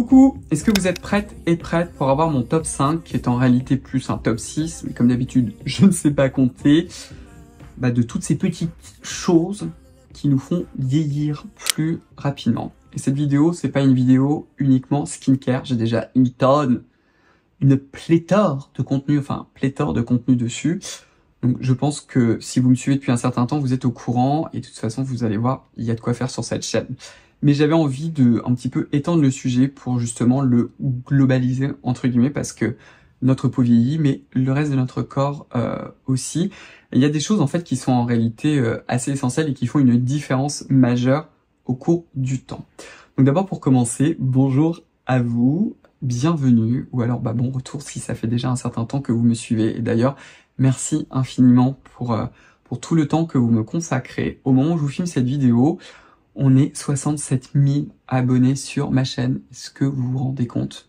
Coucou, est-ce que vous êtes prête et prête pour avoir mon top 5 qui est en réalité plus un top 6, mais comme d'habitude je ne sais pas compter, de toutes ces petites choses qui nous font vieillir plus rapidement. Et cette vidéo, c'est pas une vidéo uniquement skincare, j'ai déjà une pléthore de contenu dessus. Donc je pense que si vous me suivez depuis un certain temps, vous êtes au courant et de toute façon vous allez voir, il y a de quoi faire sur cette chaîne. Mais j'avais envie de un petit peu étendre le sujet pour justement le globaliser entre guillemets parce que notre peau vieillit, mais le reste de notre corps aussi. Et il y a des choses en fait qui sont en réalité assez essentielles et qui font une différence majeure au cours du temps. Donc d'abord pour commencer, bonjour à vous, bienvenue ou alors bon retour si ça fait déjà un certain temps que vous me suivez. Et d'ailleurs merci infiniment pour tout le temps que vous me consacrez. Au moment où je vous filme cette vidéo, on est 67 000 abonnés sur ma chaîne. Est-ce que vous vous rendez compte?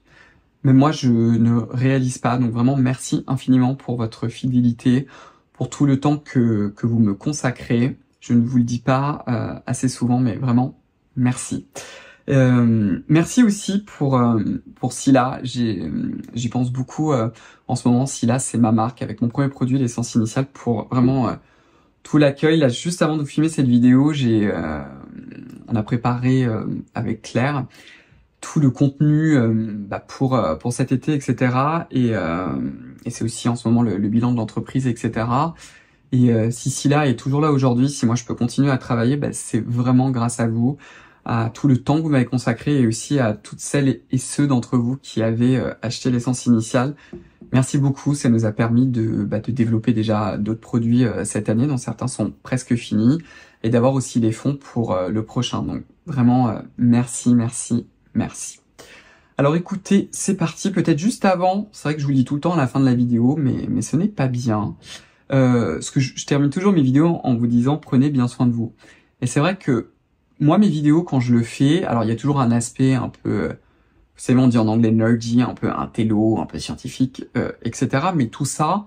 Même moi, je ne réalise pas. Donc vraiment, merci infiniment pour votre fidélité, pour tout le temps que vous me consacrez. Je ne vous le dis pas assez souvent, mais vraiment, merci. Merci aussi pour Silla. J'y pense beaucoup en ce moment. Silla, c'est ma marque avec mon premier produit, l'essence initiale, pour vraiment tout l'accueil. Là, juste avant de vous filmer cette vidéo, on a préparé avec Claire tout le contenu pour cet été, etc. Et c'est aussi en ce moment le bilan de l'entreprise, etc. Et si Silla est toujours là aujourd'hui, si moi je peux continuer à travailler, c'est vraiment grâce à vous, à tout le temps que vous m'avez consacré et aussi à toutes celles et ceux d'entre vous qui avaient acheté l'essence initiale. Merci beaucoup, ça nous a permis de développer déjà d'autres produits cette année, dont certains sont presque finis, et d'avoir aussi les fonds pour le prochain. Donc vraiment, merci, merci, merci. Alors écoutez, c'est parti. Peut-être juste avant, c'est vrai que je vous le dis tout le temps à la fin de la vidéo, mais ce n'est pas bien. Parce que je termine toujours mes vidéos en vous disant prenez bien soin de vous. Et c'est vrai que moi, mes vidéos, quand je le fais, alors il y a toujours un aspect un peu... Vous savez, on dit en anglais nerdy, un peu intello, un peu scientifique, etc. Mais tout ça,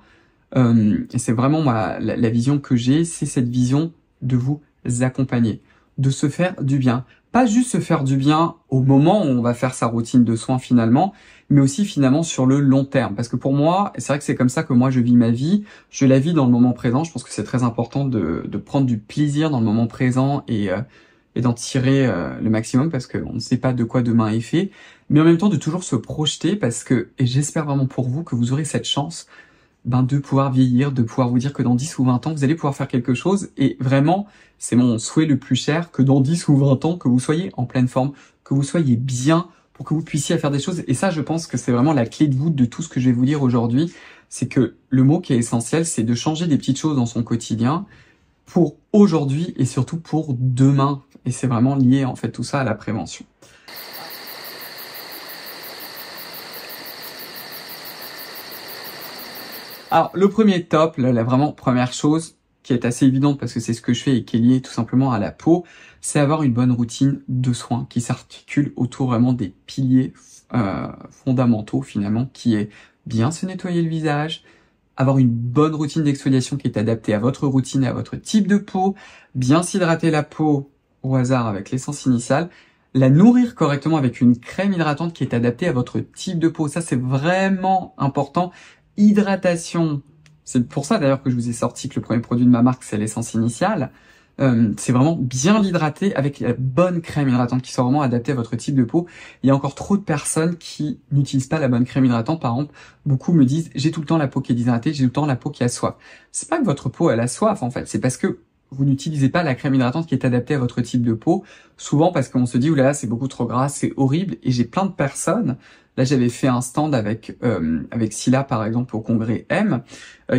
et c'est vraiment la vision que j'ai, c'est cette vision de vous accompagner, de se faire du bien. Pas juste se faire du bien au moment où on va faire sa routine de soins finalement, mais aussi finalement sur le long terme. Parce que pour moi, c'est vrai que c'est comme ça que moi je vis ma vie, je la vis dans le moment présent. Je pense que c'est très important de prendre du plaisir dans le moment présent et d'en tirer le maximum parce qu'on ne sait pas de quoi demain est fait, mais en même temps de toujours se projeter parce que, et j'espère vraiment pour vous que vous aurez cette chance de pouvoir vieillir, de pouvoir vous dire que dans 10 ou 20 ans, vous allez pouvoir faire quelque chose et vraiment, c'est mon souhait le plus cher que dans 10 ou 20 ans, que vous soyez en pleine forme, que vous soyez bien pour que vous puissiez faire des choses. Et ça, je pense que c'est vraiment la clé de voûte de tout ce que je vais vous dire aujourd'hui. C'est que le mot qui est essentiel, c'est de changer des petites choses dans son quotidien pour aujourd'hui et surtout pour demain. Et c'est vraiment lié en fait tout ça à la prévention. Alors le premier top, la vraiment première chose qui est assez évidente parce que c'est ce que je fais et qui est lié tout simplement à la peau, c'est avoir une bonne routine de soins qui s'articule autour vraiment des piliers fondamentaux finalement, qui est bien se nettoyer le visage, avoir une bonne routine d'exfoliation qui est adaptée à votre routine et à votre type de peau, bien s'hydrater la peau au hasard avec l'essence initiale, la nourrir correctement avec une crème hydratante qui est adaptée à votre type de peau. Ça, c'est vraiment important. Hydratation. C'est pour ça d'ailleurs que je vous ai sorti que le premier produit de ma marque, c'est l'essence initiale. C'est vraiment bien l'hydrater avec la bonne crème hydratante qui soit vraiment adaptée à votre type de peau. Il y a encore trop de personnes qui n'utilisent pas la bonne crème hydratante. Par exemple, beaucoup me disent j'ai tout le temps la peau qui est déshydratée, j'ai tout le temps la peau qui a soif. C'est pas que votre peau elle a soif en fait, c'est parce que vous n'utilisez pas la crème hydratante qui est adaptée à votre type de peau. Souvent parce qu'on se dit oulala c'est beaucoup trop gras, c'est horrible. Et j'ai plein de personnes. Là, j'avais fait un stand avec Silla, par exemple, au congrès M,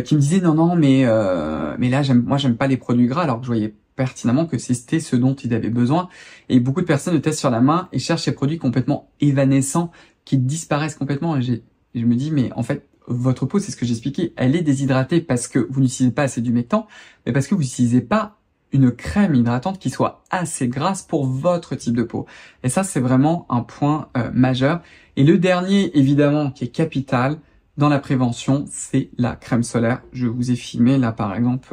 qui me disait non, mais là, j'aime pas les produits gras, alors que je voyais pertinemment que c'était ce dont il avait besoin. Et beaucoup de personnes le testent sur la main et cherchent ces produits complètement évanescents, qui disparaissent complètement. Et je me dis, mais en fait, votre peau, c'est ce que j'expliquais, elle est déshydratée parce que vous n'utilisez pas assez d'humectant, mais parce que vous n'utilisez pas une crème hydratante qui soit assez grasse pour votre type de peau. Et ça, c'est vraiment un point majeur. Et le dernier, évidemment, qui est capital dans la prévention, c'est la crème solaire. Je vous ai filmé, là, par exemple,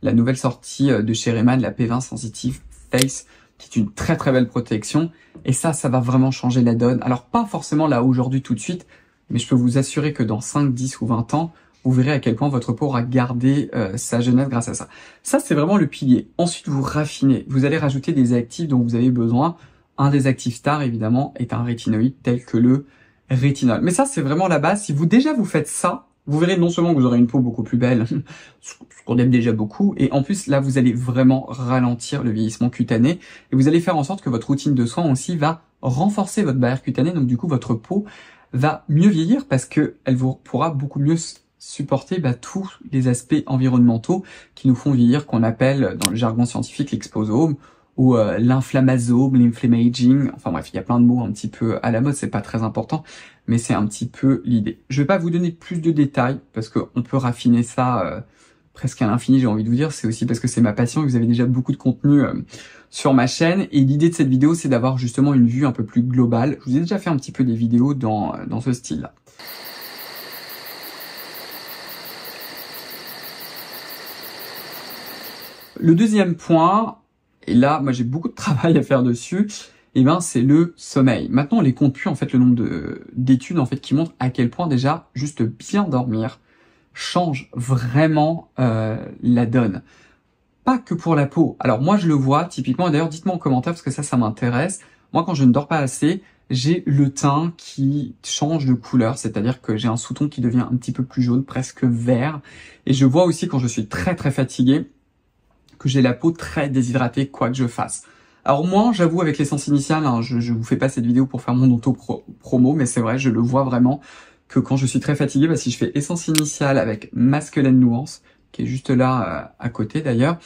la nouvelle sortie de chez Rema, de la P20 Sensitive Face, qui est une très très belle protection. Et ça va vraiment changer la donne. Alors pas forcément là aujourd'hui tout de suite, mais je peux vous assurer que dans 5, 10 ou 20 ans, vous verrez à quel point votre peau aura gardé sa jeunesse grâce à ça. Ça, c'est vraiment le pilier. Ensuite, vous raffinez. Vous allez rajouter des actifs dont vous avez besoin. Un des actifs stars, évidemment, est un rétinoïde tel que le rétinol. Mais ça, c'est vraiment la base. Si vous faites ça, vous verrez non seulement que vous aurez une peau beaucoup plus belle, ce qu'on aime déjà beaucoup, et en plus, là, vous allez vraiment ralentir le vieillissement cutané, et vous allez faire en sorte que votre routine de soins aussi va renforcer votre barrière cutanée, donc du coup, votre peau va mieux vieillir parce que elle vous pourra beaucoup mieux supporter tous les aspects environnementaux qui nous font vieillir, qu'on appelle dans le jargon scientifique l'exposome ou l'inflammasome, l'inflammaging. Enfin bref, il y a plein de mots un petit peu à la mode, c'est pas très important, mais c'est un petit peu l'idée. Je vais pas vous donner plus de détails parce qu'on peut raffiner ça presque à l'infini, j'ai envie de vous dire. C'est aussi parce que c'est ma passion et vous avez déjà beaucoup de contenu sur ma chaîne. Et l'idée de cette vidéo, c'est d'avoir justement une vue un peu plus globale. Je vous ai déjà fait un petit peu des vidéos dans ce style-là. Le deuxième point, et là, moi j'ai beaucoup de travail à faire dessus, c'est le sommeil. Maintenant, on les compte plus, en fait, le nombre d'études en fait qui montrent à quel point déjà juste bien dormir change vraiment la donne. Pas que pour la peau. Alors moi je le vois typiquement, et d'ailleurs dites-moi en commentaire parce que ça m'intéresse. Moi quand je ne dors pas assez, j'ai le teint qui change de couleur, c'est-à-dire que j'ai un sous-ton qui devient un petit peu plus jaune, presque vert. Et je vois aussi quand je suis très très fatigué que j'ai la peau très déshydratée quoi que je fasse. Alors moi j'avoue avec l'essence initiale, je vous fais pas cette vidéo pour faire mon auto-promo, mais c'est vrai, je le vois vraiment que quand je suis très fatigué, si je fais essence initiale avec Masculine Nuance, qui est juste là à côté d'ailleurs,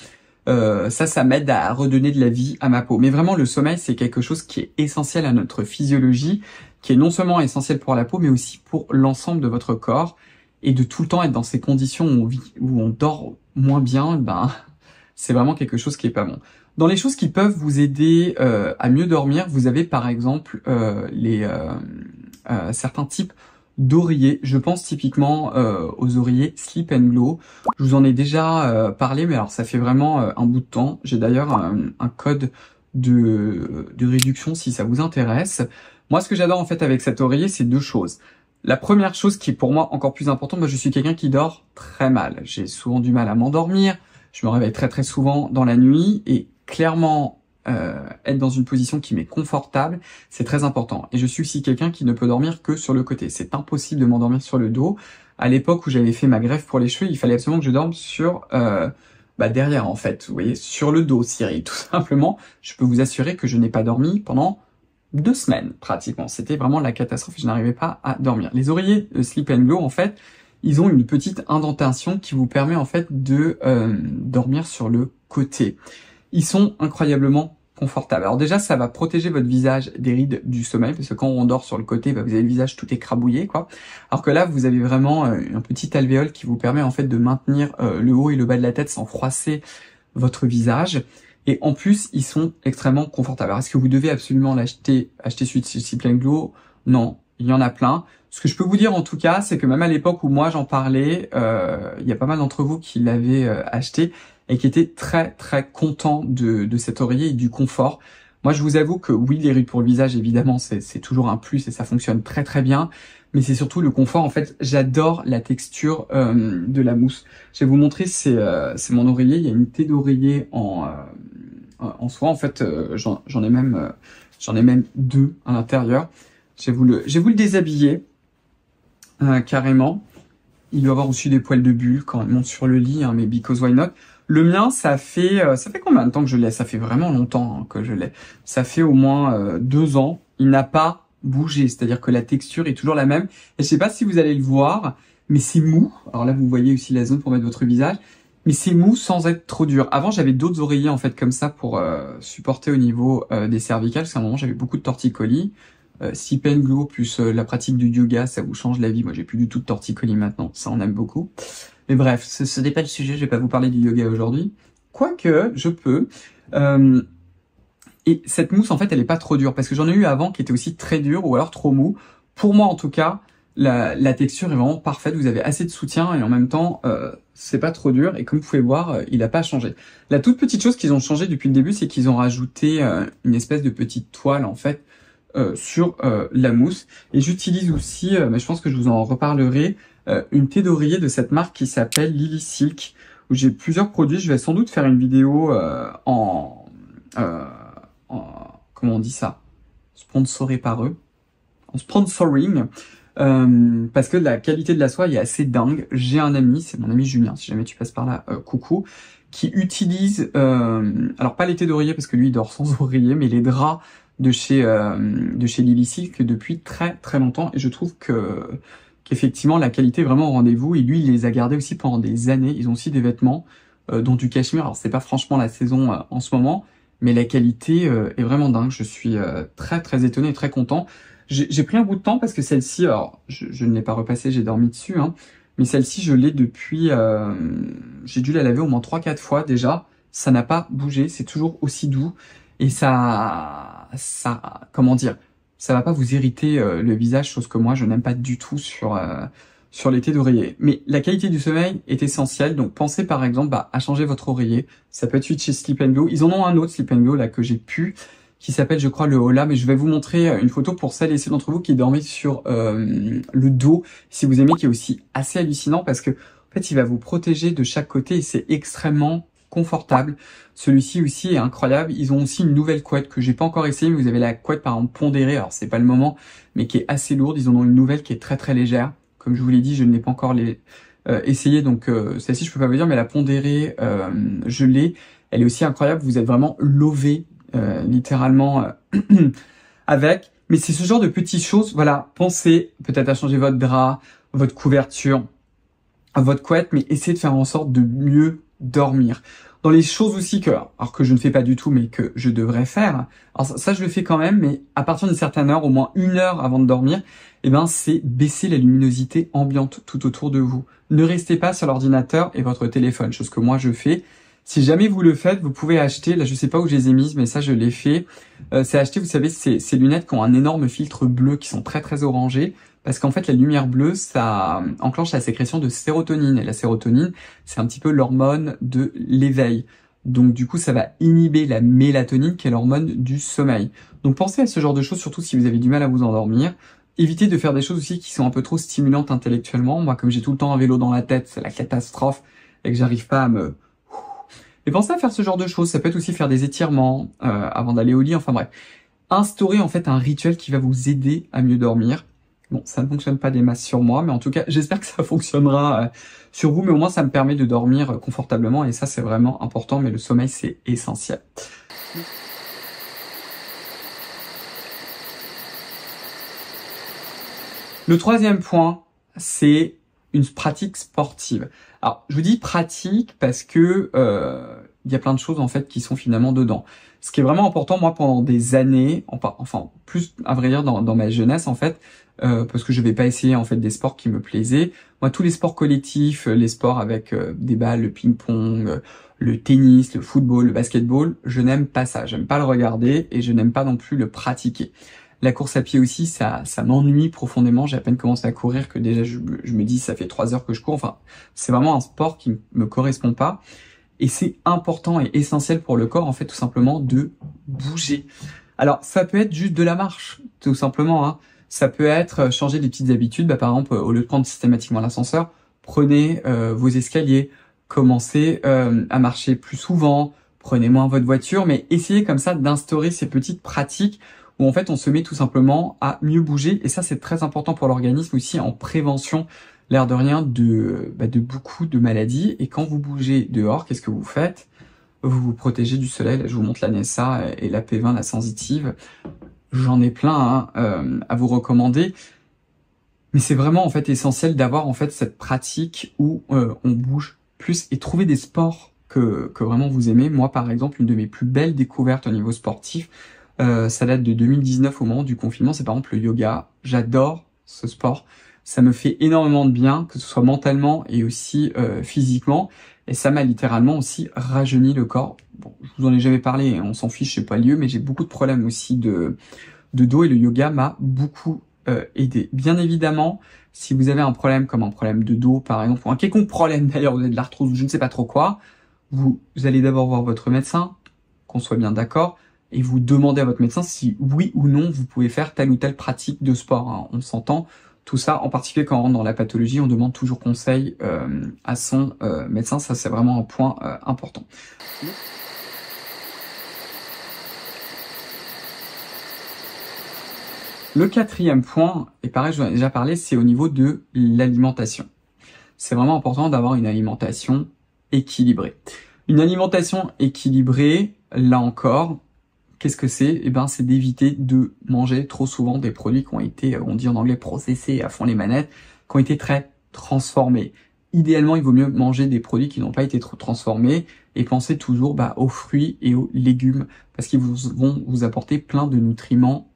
ça m'aide à redonner de la vie à ma peau. Mais vraiment, le sommeil, c'est quelque chose qui est essentiel à notre physiologie, qui est non seulement essentiel pour la peau, mais aussi pour l'ensemble de votre corps. Et de tout le temps être dans ces conditions où on dort moins bien, c'est vraiment quelque chose qui est pas bon. Dans les choses qui peuvent vous aider à mieux dormir, vous avez par exemple certains types d'oreillers. Je pense typiquement aux oreillers Sleep and Glow. Je vous en ai déjà parlé, mais alors ça fait vraiment un bout de temps. J'ai d'ailleurs un code de réduction si ça vous intéresse. Moi, ce que j'adore en fait avec cet oreiller, c'est deux choses. La première chose qui est pour moi encore plus importante, moi je suis quelqu'un qui dort très mal. J'ai souvent du mal à m'endormir. Je me réveille très très souvent dans la nuit et clairement être dans une position qui m'est confortable, c'est très important. Et je suis aussi quelqu'un qui ne peut dormir que sur le côté. C'est impossible de m'endormir sur le dos. À l'époque où j'avais fait ma greffe pour les cheveux, il fallait absolument que je dorme sur derrière en fait. Vous voyez, sur le dos, Cyril, tout simplement. Je peux vous assurer que je n'ai pas dormi pendant 2 semaines pratiquement. C'était vraiment la catastrophe. Je n'arrivais pas à dormir. Les oreillers Sleep and Glow en fait, ils ont une petite indentation qui vous permet en fait de dormir sur le côté. Ils sont incroyablement confortables. Alors déjà, ça va protéger votre visage des rides du sommeil, parce que quand on dort sur le côté, vous avez le visage tout écrabouillé, quoi. Alors que là, vous avez vraiment un petit alvéole qui vous permet en fait de maintenir le haut et le bas de la tête sans froisser votre visage. Et en plus, ils sont extrêmement confortables. Alors, est-ce que vous devez absolument acheter celui de Sleep and Glow? Non, il y en a plein. Ce que je peux vous dire en tout cas, c'est que même à l'époque où moi j'en parlais, il y a pas mal d'entre vous qui l'avaient acheté et qui étaient très très contents de cet oreiller et du confort. Moi je vous avoue que oui, les rides pour le visage évidemment c'est toujours un plus et ça fonctionne très très bien, mais c'est surtout le confort. En fait, j'adore la texture de la mousse. Je vais vous montrer, c'est mon oreiller. Il y a une unité d'oreiller en soie. En fait, j'en ai même 2 à l'intérieur. Je vais vous le déshabiller carrément. Il doit avoir aussi des poils de bulle quand il monte sur le lit, mais because why not. Le mien, ça fait combien de temps que je l'ai? Ça fait vraiment longtemps que je l'ai. Ça fait au moins 2 ans. Il n'a pas bougé, c'est-à-dire que la texture est toujours la même. Et je sais pas si vous allez le voir, mais c'est mou. Alors là, vous voyez aussi la zone pour mettre votre visage. Mais c'est mou sans être trop dur. Avant, j'avais d'autres oreillers en fait comme ça pour supporter au niveau des cervicales. Parce qu'à un moment, j'avais beaucoup de torticolis. Sleep and Glow plus la pratique du yoga, ça vous change la vie. Moi, j'ai plus du tout de torticolis maintenant. Ça, on aime beaucoup. Mais bref, ce n'est pas le sujet. Je vais pas vous parler du yoga aujourd'hui. Quoique, je peux. Et cette mousse, en fait, elle est pas trop dure. Parce que j'en ai eu avant qui était aussi très dure ou alors trop mou. Pour moi, en tout cas, La texture est vraiment parfaite, vous avez assez de soutien et en même temps, c'est pas trop dur. Et comme vous pouvez voir, il a pas changé. La toute petite chose qu'ils ont changé depuis le début, c'est qu'ils ont rajouté une espèce de petite toile en fait sur la mousse. Et j'utilise aussi, mais je pense que je vous en reparlerai, une thé d'oreiller de cette marque qui s'appelle Lily Silk, où j'ai plusieurs produits. Je vais sans doute faire une vidéo comment on dit ça, sponsoré par eux, en sponsoring, parce que la qualité de la soie est assez dingue. J'ai un ami, c'est mon ami Julien, si jamais tu passes par là, coucou, qui utilise, alors pas les thés d'oreiller parce que lui il dort sans oreiller, mais les draps de chez Lily Silk depuis très très longtemps, et je trouve qu'effectivement la qualité est vraiment au rendez-vous, et lui il les a gardés aussi pendant des années. Ils ont aussi des vêtements dont du cachemire, alors c'est pas franchement la saison en ce moment, mais la qualité est vraiment dingue. Je suis très très étonné et très content. J'ai pris un bout de temps parce que celle-ci, alors je ne l'ai pas repassée, j'ai dormi dessus, hein, mais celle-ci je l'ai depuis, j'ai dû la laver au moins 3-4 fois déjà, ça n'a pas bougé, c'est toujours aussi doux, et ça, comment dire, ça va pas vous irriter le visage, chose que moi je n'aime pas du tout sur les thés d'oreiller. Mais la qualité du sommeil est essentielle, donc pensez par exemple à changer votre oreiller. Ça peut être celui de chez Sleep & Go. Ils en ont un autre Sleep & Go là que j'ai pu, qui s'appelle je crois le Hola, mais je vais vous montrer une photo pour celles et ceux d'entre vous qui dormaient sur le dos, si vous aimez, qui est aussi assez hallucinant parce que en fait il va vous protéger de chaque côté et c'est extrêmement confortable. Celui-ci aussi est incroyable. Ils ont aussi une nouvelle couette que j'ai pas encore essayé, mais vous avez la couette par exemple pondérée, alors c'est pas le moment, mais qui est assez lourde. Ils en ont une nouvelle qui est très très légère. Comme je vous l'ai dit, je ne l'ai pas encore essayé, donc celle-ci je peux pas vous dire, mais la pondérée, je l'ai. Elle est aussi incroyable, vous êtes vraiment lové littéralement avec. Mais c'est ce genre de petites choses, voilà, pensez peut-être à changer votre drap, votre couverture, votre couette, mais essayez de faire en sorte de mieux dormir. Dans les choses aussi alors que je ne fais pas du tout, mais que je devrais faire, alors ça je le fais quand même, mais à partir d'une certaine heure, au moins 1 heure avant de dormir, eh ben c'est baisser la luminosité ambiante tout autour de vous. Ne restez pas sur l'ordinateur et votre téléphone, chose que moi je fais. Si jamais vous le faites, vous pouvez acheter, là je sais pas où je les ai mises, mais ça je l'ai fait, c'est acheter, vous savez, ces lunettes qui ont un énorme filtre bleu, qui sont très très orangés, parce qu'en fait la lumière bleue, ça enclenche la sécrétion de sérotonine, et la sérotonine, c'est un petit peu l'hormone de l'éveil. Donc du coup, ça va inhiber la mélatonine, qui est l'hormone du sommeil. Donc pensez à ce genre de choses, surtout si vous avez du mal à vous endormir. Évitez de faire des choses aussi qui sont un peu trop stimulantes intellectuellement. Moi, comme j'ai tout le temps un vélo dans la tête, c'est la catastrophe, et que j'arrive pas à me... Mais pensez à faire ce genre de choses. Ça peut être aussi faire des étirements avant d'aller au lit, enfin bref. Instaurer en fait un rituel qui va vous aider à mieux dormir. Bon, ça ne fonctionne pas des masses sur moi, mais en tout cas, j'espère que ça fonctionnera sur vous, mais au moins ça me permet de dormir confortablement, et ça c'est vraiment important, mais le sommeil c'est essentiel. Le troisième point, c'est une pratique sportive. Alors, je vous dis pratique parce que il y a plein de choses en fait qui sont finalement dedans. Ce qui est vraiment important, moi, pendant des années, enfin plus à vrai dire dans ma jeunesse en fait, parce que je vais pas essayer en fait des sports qui me plaisaient. Moi, tous les sports collectifs, les sports avec des balles, le ping-pong, le tennis, le football, le basketball, je n'aime pas ça. J'aime pas le regarder et je n'aime pas non plus le pratiquer. La course à pied aussi, ça m'ennuie profondément. J'ai à peine commencé à courir que déjà je me dis ça fait 3 heures que je cours. Enfin, c'est vraiment un sport qui me correspond pas. Et c'est important et essentiel pour le corps, en fait, tout simplement, de bouger. Alors, ça peut être juste de la marche, tout simplement, hein. Ça peut être changer des petites habitudes. Bah, par exemple, au lieu de prendre systématiquement l'ascenseur, prenez vos escaliers, commencez à marcher plus souvent, prenez moins votre voiture, mais essayez comme ça d'instaurer ces petites pratiques où en fait on se met tout simplement à mieux bouger, et ça c'est très important pour l'organisme aussi en prévention, l'air de rien, de beaucoup de maladies. Et quand vous bougez dehors, qu'est-ce que vous faites? Vous vous protégez du soleil. Là, je vous montre la Nessa et la P20, la sensitive. J'en ai plein à vous recommander. Mais c'est vraiment en fait essentiel d'avoir en fait cette pratique où on bouge plus, et trouver des sports que vraiment vous aimez. Moi par exemple, une de mes plus belles découvertes au niveau sportif, ça date de 2019 au moment du confinement, c'est par exemple le yoga. J'adore ce sport, ça me fait énormément de bien, que ce soit mentalement et aussi physiquement, et ça m'a littéralement aussi rajeuni le corps. Bon, je vous en ai jamais parlé, on s'en fiche, c'est pas lieu, mais j'ai beaucoup de problèmes aussi de dos, et le yoga m'a beaucoup aidé. Bien évidemment, Si vous avez un problème comme un problème de dos, par exemple, ou un quelconque problème d'ailleurs, vous avez de l'arthrose ou je ne sais pas trop quoi, vous allez d'abord voir votre médecin, qu'on soit bien d'accord, et vous demandez à votre médecin si oui ou non vous pouvez faire telle ou telle pratique de sport, hein. On s'entend. Tout ça, en particulier quand on rentre dans la pathologie, on demande toujours conseil à son médecin. Ça, c'est vraiment un point important. Le quatrième point, et pareil, je vous en ai déjà parlé, c'est au niveau de l'alimentation. C'est vraiment important d'avoir une alimentation équilibrée. Une alimentation équilibrée, là encore, qu'est-ce que c'est? Eh ben, c'est d'éviter de manger trop souvent des produits qui ont été, on dit en anglais, processés à fond les manettes, qui ont été très transformés. Idéalement, il vaut mieux manger des produits qui n'ont pas été trop transformés et penser toujours aux fruits et aux légumes parce qu'ils vont vous apporter plein de nutriments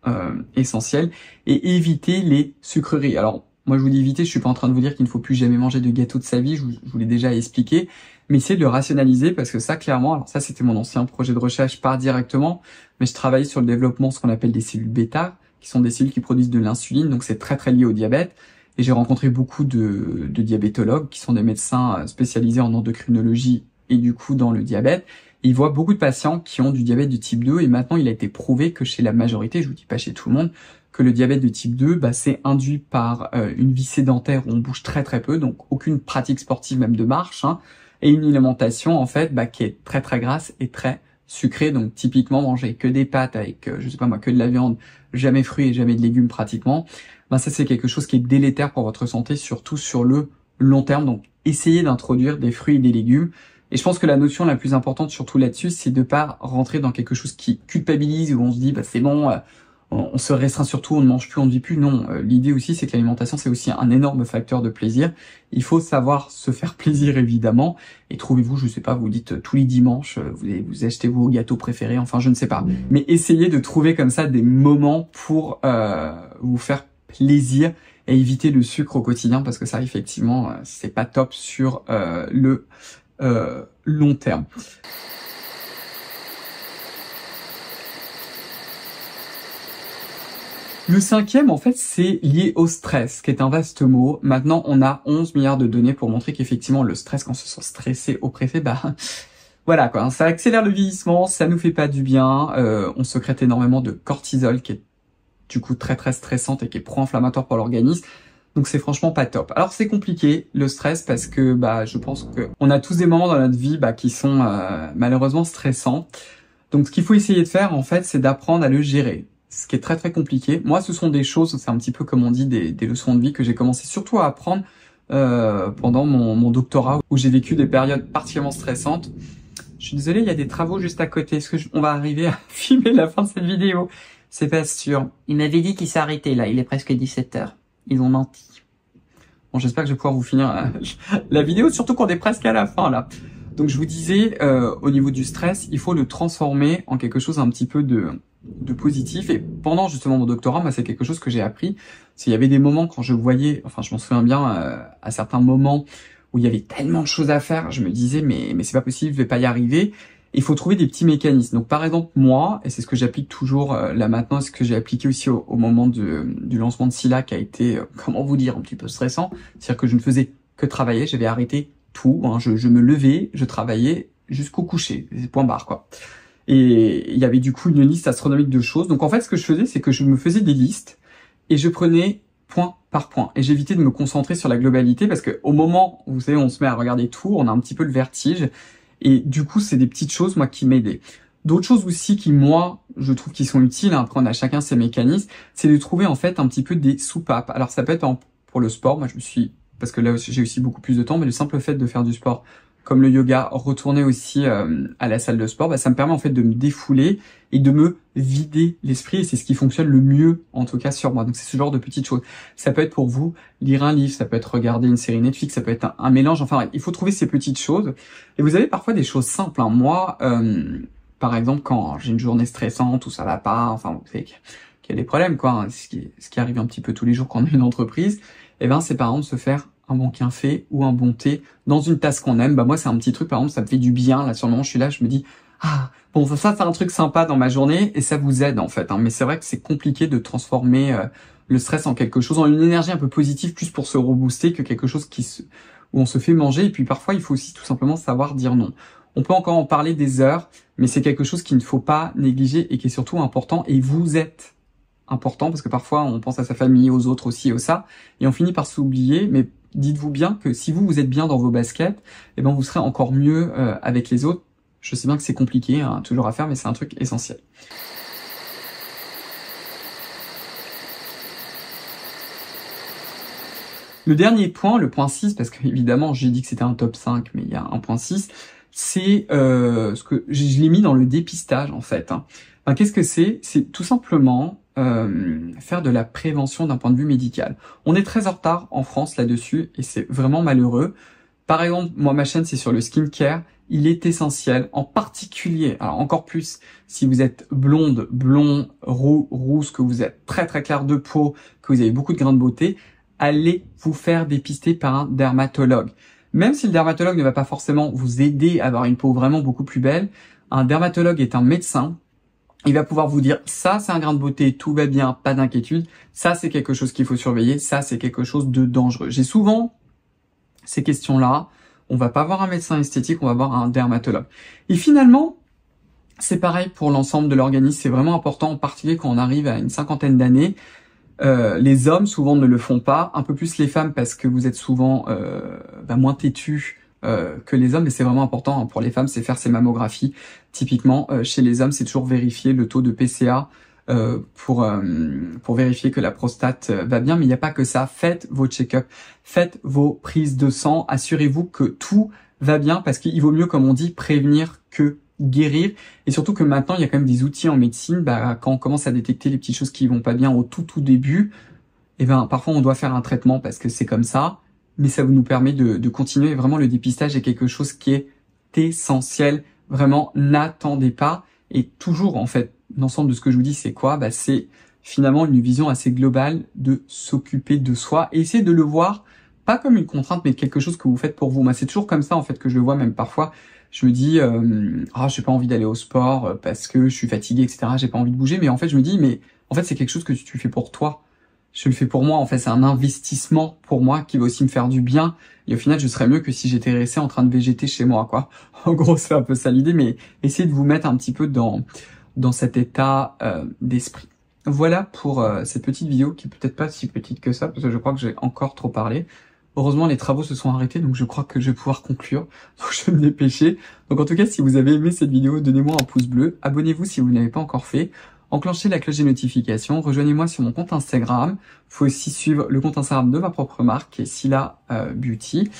essentiels et éviter les sucreries. Alors, moi, je vous dis éviter, je suis pas en train de vous dire qu'il ne faut plus jamais manger de gâteau de sa vie, je vous l'ai déjà expliqué, mais essayez de le rationaliser parce que ça, clairement, alors ça, c'était mon ancien projet de recherche, pas directement, mais je travaille sur le développement, ce qu'on appelle des cellules bêta, qui sont des cellules qui produisent de l'insuline, donc c'est très très lié au diabète. Et j'ai rencontré beaucoup de diabétologues qui sont des médecins spécialisés en endocrinologie et du coup dans le diabète. Et ils voient beaucoup de patients qui ont du diabète de type 2 et maintenant il a été prouvé que chez la majorité, je vous dis pas chez tout le monde, que le diabète de type 2, c'est induit par une vie sédentaire où on bouge très très peu, donc aucune pratique sportive même de marche, hein, et une alimentation en fait qui est très très grasse et très sucrée. Donc typiquement manger que des pâtes avec, je sais pas moi, que de la viande, jamais fruits et jamais de légumes pratiquement, ça c'est quelque chose qui est délétère pour votre santé, surtout sur le long terme. Donc essayez d'introduire des fruits et des légumes. Et je pense que la notion la plus importante surtout là-dessus, c'est de pas rentrer dans quelque chose qui culpabilise, où on se dit c'est bon, on se restreint surtout, on ne mange plus, on ne vit plus. Non, l'idée aussi c'est que l'alimentation c'est aussi un énorme facteur de plaisir. Il faut savoir se faire plaisir évidemment. Et trouvez-vous, je sais pas, vous dites tous les dimanches, vous achetez vos gâteaux préférés, enfin je ne sais pas. Mais essayez de trouver comme ça des moments pour vous faire plaisir et éviter le sucre au quotidien parce que ça effectivement c'est pas top sur le long terme. Le cinquième, en fait, c'est lié au stress, qui est un vaste mot. Maintenant, on a 11 milliards de données pour montrer qu'effectivement, le stress, quand on se sent stressé, oppressé, voilà quoi, ça accélère le vieillissement, ça nous fait pas du bien, on sécrète énormément de cortisol, qui est du coup très très stressante et qui est pro-inflammatoire pour l'organisme. Donc c'est franchement pas top. Alors c'est compliqué le stress parce que je pense que on a tous des moments dans notre vie qui sont malheureusement stressants. Donc ce qu'il faut essayer de faire en fait, c'est d'apprendre à le gérer. Ce qui est très très compliqué. Moi, ce sont des choses, c'est un petit peu comme on dit des leçons de vie que j'ai commencé surtout à apprendre pendant mon doctorat où j'ai vécu des périodes particulièrement stressantes. Je suis désolé, il y a des travaux juste à côté. Est-ce que on va arriver à filmer la fin de cette vidéo? C'est pas sûr. Il m'avait dit qu'il s'arrêtait là, il est presque 17h. Ils ont menti. Bon, j'espère que je vais pouvoir vous finir la vidéo, surtout qu'on est presque à la fin là. Donc je vous disais, au niveau du stress, il faut le transformer en quelque chose un petit peu de positif. Et pendant justement mon doctorat, c'est quelque chose que j'ai appris. Il y avait des moments quand je voyais, enfin je m'en souviens bien, à certains moments où il y avait tellement de choses à faire, je me disais mais c'est pas possible, je vais pas y arriver. Il faut trouver des petits mécanismes. Donc par exemple moi, et c'est ce que j'applique toujours là maintenant, ce que j'ai appliqué aussi au moment du lancement de Scylla qui a été, comment vous dire, un petit peu stressant. C'est-à-dire que je ne faisais que travailler, j'avais arrêté tout, hein, je me levais, je travaillais jusqu'au coucher, point barre quoi. Et il y avait du coup une liste astronomique de choses. Donc en fait ce que je faisais, c'est que je me faisais des listes et je prenais point par point. Et j'évitais de me concentrer sur la globalité parce que au moment où vous savez on se met à regarder tout, on a un petit peu le vertige. Et du coup, c'est des petites choses, moi, qui m'aidaient. D'autres choses aussi qui, moi, je trouve qui sont utiles, hein, après on a chacun ses mécanismes, c'est de trouver, en fait, un petit peu des soupapes. Alors, ça peut être pour le sport. Moi, parce que là, j'ai aussi beaucoup plus de temps, mais le simple fait de faire du sport, comme le yoga, retourner aussi à la salle de sport, ça me permet, en fait, de me défouler et de me vider l'esprit. Et c'est ce qui fonctionne le mieux, en tout cas, sur moi. Donc, c'est ce genre de petites choses. Ça peut être pour vous, lire un livre, ça peut être regarder une série Netflix, ça peut être un mélange. Enfin, il faut trouver ces petites choses. Et vous avez parfois des choses simples, hein. Moi, par exemple, quand j'ai une journée stressante ou ça va pas, enfin, vous savez qu'il y a des problèmes, quoi, hein, ce qui arrive un petit peu tous les jours quand on a une entreprise, c'est par exemple se faire un bon café ou un bon thé dans une tasse qu'on aime. Moi, c'est un petit truc, par exemple, ça me fait du bien. Là, sur le moment, je suis là, je me dis, bon, ça c'est un truc sympa dans ma journée et ça vous aide, en fait, hein. Mais c'est vrai que c'est compliqué de transformer le stress en quelque chose, en une énergie un peu positive, plus pour se rebooster que quelque chose où on se fait manger. Et puis parfois, il faut aussi tout simplement savoir dire non. On peut encore en parler des heures, mais c'est quelque chose qu'il ne faut pas négliger et qui est surtout important. Et vous êtes important, parce que parfois on pense à sa famille, aux autres aussi, au ça, et on finit par s'oublier. Mais dites-vous bien que si vous êtes bien dans vos baskets, eh ben vous serez encore mieux avec les autres. Je sais bien que c'est compliqué, hein, toujours à faire, mais c'est un truc essentiel. Le dernier point, le point 6, parce que évidemment j'ai dit que c'était un top 5, mais il y a un point 6, c'est ce que je l'ai mis dans le dépistage en fait. Enfin, qu'est-ce que c'est? C'est tout simplement faire de la prévention d'un point de vue médical. On est très en retard en France là-dessus et c'est vraiment malheureux. Par exemple, moi ma chaîne c'est sur le skincare. Il est essentiel, en particulier, alors encore plus si vous êtes blonde, blond, rousse, que vous êtes très très clair de peau, que vous avez beaucoup de grains de beauté, allez vous faire dépister par un dermatologue. Même si le dermatologue ne va pas forcément vous aider à avoir une peau vraiment beaucoup plus belle, un dermatologue est un médecin. Il va pouvoir vous dire, ça c'est un grain de beauté, tout va bien, pas d'inquiétude. Ça c'est quelque chose qu'il faut surveiller, ça c'est quelque chose de dangereux. J'ai souvent ces questions-là. On va pas voir un médecin esthétique, on va voir un dermatologue. Et finalement, c'est pareil pour l'ensemble de l'organisme. C'est vraiment important, en particulier quand on arrive à une cinquantaine d'années. Les hommes souvent ne le font pas, un peu plus les femmes parce que vous êtes souvent moins têtus que les hommes, mais c'est vraiment important, hein, pour les femmes, c'est faire ses mammographies. Typiquement, chez les hommes, c'est toujours vérifier le taux de PCA pour vérifier que la prostate va bien, mais il n'y a pas que ça. Faites vos check-up, faites vos prises de sang, assurez-vous que tout va bien, parce qu'il vaut mieux, comme on dit, prévenir que guérir, et surtout que maintenant il y a quand même des outils en médecine, quand on commence à détecter les petites choses qui vont pas bien au tout début, et parfois on doit faire un traitement parce que c'est comme ça, mais ça nous permet de continuer. Vraiment, le dépistage est quelque chose qui est essentiel. Vraiment, n'attendez pas. Et toujours, en fait, l'ensemble de ce que je vous dis, c'est quoi? C'est finalement une vision assez globale de s'occuper de soi et essayer de le voir pas comme une contrainte, mais quelque chose que vous faites pour vous. Moi, c'est toujours comme ça, en fait, que je le vois. Même parfois, je me dis, j'ai pas envie d'aller au sport parce que je suis fatigué, etc. J'ai pas envie de bouger. Mais en fait, je me dis, mais en fait, c'est quelque chose que tu fais pour toi. Je le fais pour moi. En fait, c'est un investissement pour moi qui va aussi me faire du bien. Et au final, je serais mieux que si j'étais resté en train de végéter chez moi, quoi. En gros, c'est un peu ça l'idée, mais essayez de vous mettre un petit peu dans cet état d'esprit. Voilà pour cette petite vidéo qui est peut-être pas si petite que ça, parce que je crois que j'ai encore trop parlé. Heureusement, les travaux se sont arrêtés, donc je crois que je vais pouvoir conclure. Donc je vais me dépêcher. Donc en tout cas, si vous avez aimé cette vidéo, donnez-moi un pouce bleu. Abonnez-vous si vous ne l'avez pas encore fait. Enclenchez la cloche des notifications. Rejoignez-moi sur mon compte Instagram. Il faut aussi suivre le compte Instagram de ma propre marque, qui est Silla Beauty.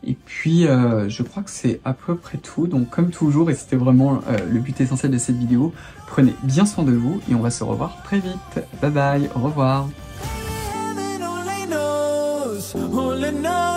Et puis, je crois que c'est à peu près tout. Donc comme toujours, et c'était vraiment le but essentiel de cette vidéo, prenez bien soin de vous et on va se revoir très vite. Bye bye, au revoir. Only knows